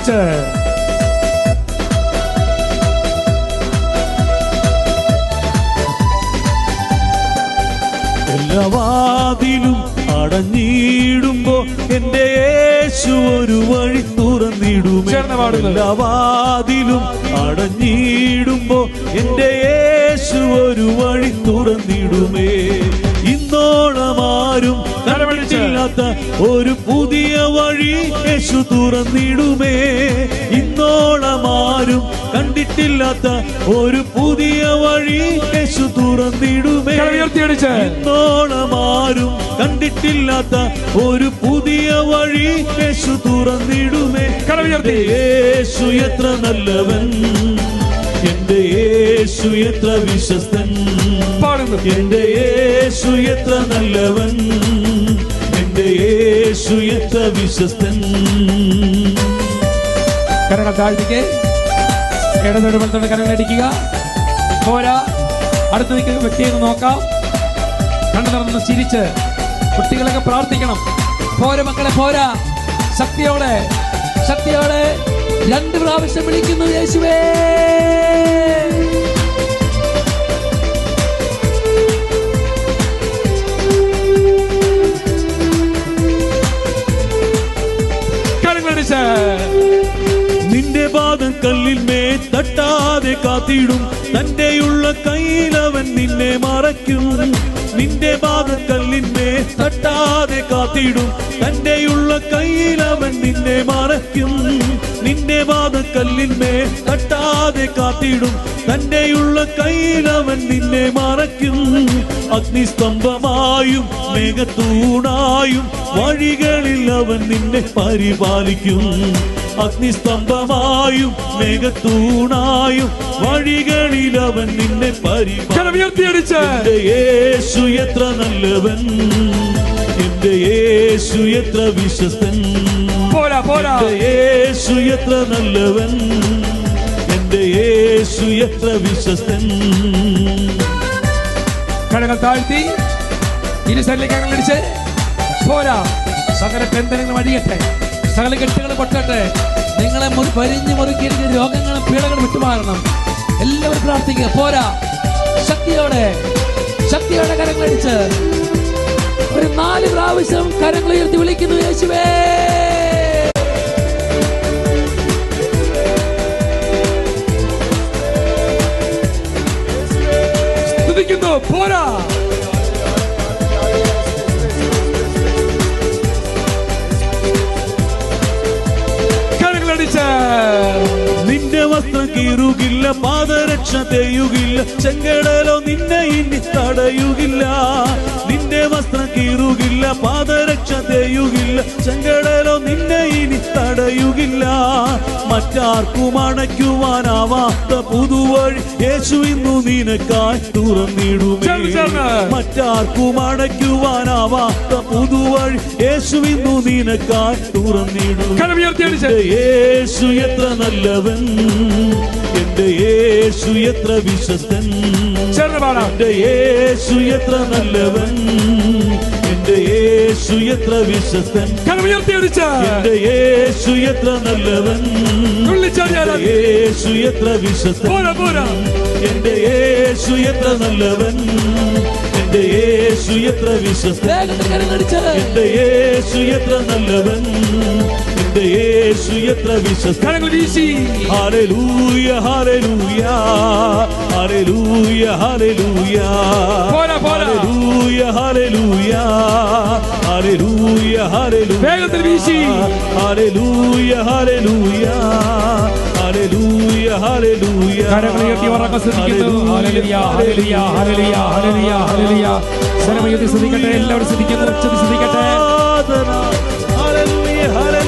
കരങ്ങളടിച്ച് എല്ലാ വാതിലും അടഞ്ഞിടുമ്പോ എന്റെ യേശു ഒരു വഴി തുറന്നിടുമേ. എല്ലാ വാതിലും അടഞ്ഞിടുമ്പോ എന്റെ യേശു ഒരു വഴി തുറന്നിടുമേ. ഇന്നോളം ആരും കണ്ടിട്ടില്ലാത്ത ഒരു പുതിയ വഴി യേശു തുറന്നിടുമേ. ഇന്നോളം ആരും കണ്ടിട്ടില്ലാത്ത ഒരു പുതിയ വഴി യേശു തുറന്നിടുമേ. ഇന്നോളം ആരും കണ്ടിട്ടില്ലാത്ത ഒരു പുതിയ വഴി യേശു തുറന്നിടുമേ. യേശു എത്ര നല്ലവൻ, എന്റെ യേശു എത്ര വിശ്വസ്തൻ, എന്റെ യേശു എത്ര നല്ലവൻ, എന്റെ യേശു എത്ര വിശ്വസ്തൻ. കരങ്ങൾ താഴ്ത്തിക്ക് ഇടതൊടുമ്പോഴത്തോടെ കരങ്ങളടിക്കുക. പോരാ, അടുത്ത് നിൽക്കുന്ന വ്യക്തിയെ നോക്കാം. കണ്ടു നടന്ന് ചിരിച്ച് കുട്ടികളൊക്കെ പ്രാർത്ഥിക്കണം. പോരാ മക്കളെ, പോരാ. ശക്തിയോടെ ശക്തിയോടെ 2 പ്രാവശ്യം വിളിക്കുന്നു യേശുവേ. നിന്റെ പാദം കല്ലിൽ മേൽ തട്ടാതെ കാത്തിടും, തന്റെയുള്ള കയ്യിൽ അവൻ നിന്നെ മറയ്ക്കും. നിന്റെ പാദം കല്ലിൽ മേൽ തട്ടാതെ കാത്തിടും, തന്റെയുള്ള കയ്യിൽ അവൻ നിന്നെ മറയ്ക്കും. നിന്റെ പാദം കല്ലിൽ മേൽ തട്ടാതെ കാത്തിടും, തന്റെയുള്ള കയ്യിൽ അവൻ നിന്നെ മറയ്ക്കും. അഗ്നിസ്തംഭമായും മേഘത്തൂണായും വഴികളിൽ അവൻ നിന്നെ പരിപാലിക്കും. അഗ്നിസ്തംഭമായും മേഘത്തൂണായും വഴികളിൽ അവൻ നിന്നെ പരിപാലിക്കും. എന്റെ യേശു എത്ര നല്ലവൻ, എന്റെ യേശു എത്ര വിശ്വസ്തൻ, എന്റെ യേശു എത്ര നല്ലവൻ, എന്റെ യേശു എത്ര വിശ്വസ്തൻ. കരങ്ങൾ താഴ്ത്തി ഇരുസൈഡിലേക്ക് കരങ്ങളടിച്ച് പോരാ. സകല ബന്ധനങ്ങളും അഴിയട്ടെ, സകല കെട്ടുകൾ പൊട്ടട്ടെ. നിങ്ങളെ വരിഞ്ഞു മുറുക്കിയിട്ട് രോഗങ്ങളും പീഡകളും വിട്ടുമാറണം. എല്ലാവരും പ്രാർത്ഥിക്കുക. പോരാ, ശക്തിയോടെ ശക്തിയോടെ കരങ്ങളടിച്ച് ഒരു 4 പ്രാവശ്യം കരങ്ങൾ ഉയർത്തി വിളിക്കുന്നു യേശുവേ. സ്തുതിക്കുന്നു. പോരാ, നിന്റെ വസ്ത്രം കീറുകില്ല, പാദരക്ഷ തെയ്യുകില്ല, ചെങ്കടലോ നിന്നെ ഇനി തടയുകില്ല. നിന്റെ വസ്ത്രം കീറുകില്ല, പാദരക്ഷ തെയ്യുകില്ല, ചെങ്കടലോ നിന്നെ ഇനി തടയുകില്ല. മറ്റാർക്കും അണയ്ക്കുവാനാവാത്ത പുതുവഴി യേശു ഇന്നു നിനക്കായി തുറന്നിടുമേ. മറ്റാർക്കും അണയ്ക്കുവാനാവാത്ത പുതുവഴി യേശു ഇന്നു നിനക്കായി തുറന്നിടും. യേശു എത്ര നല്ലവൻ, എന്റെ യേശു എത്ര വിശ്വസ്തൻ, എന്റെ യേശു എത്ര നല്ലവൻ, എന്റെ യേശു എത്ര വിശ്വസ്തൻ, എന്റെ യേശു എത്ര നല്ലവൻ, യേശു എത്ര വിശ്വസ്തൻ, എന്റെ യേശു എത്ര നല്ലവൻ, എന്റെ യേശു എത്ര വിശ്വസ്തൻ, എന്റെ യേശു എത്ര നല്ലവൻ, എന്റെ യേശു എത്ര വിശ്വസ്തൻ. ഹല്ലേലൂയ ഹല്ലേലൂയ ഹല്ലേലൂയ ഹല്ലേലൂയ ഹല്ലേലൂയ ഹല്ലേലൂയ ഹല്ലേലൂയ ഹല്ലേലൂയ വേഗത്തിൽ വീശി ഹല്ലേലൂയ ഹല്ലേലൂയ ഹല്ലേലൂയ ഹല്ലേലൂയ. കരങ്ങൾ ഉയർത്തി ഉറക്കെ സ്തുതിക്കുന്നു. ഹല്ലേലൂയ ഹല്ലേലൂയ ഹല്ലേലൂയ ഹല്ലേലൂയ ഹല്ലേലൂയ. സ്വരമുയർത്തി സ്തുതിക്കട്ടെ. എല്ലാവരും സ്തുതിക്കുന്നു. ഉച്ചത്തിൽ സ്തുതിക്കട്ടെ. Hallelujah hallelujah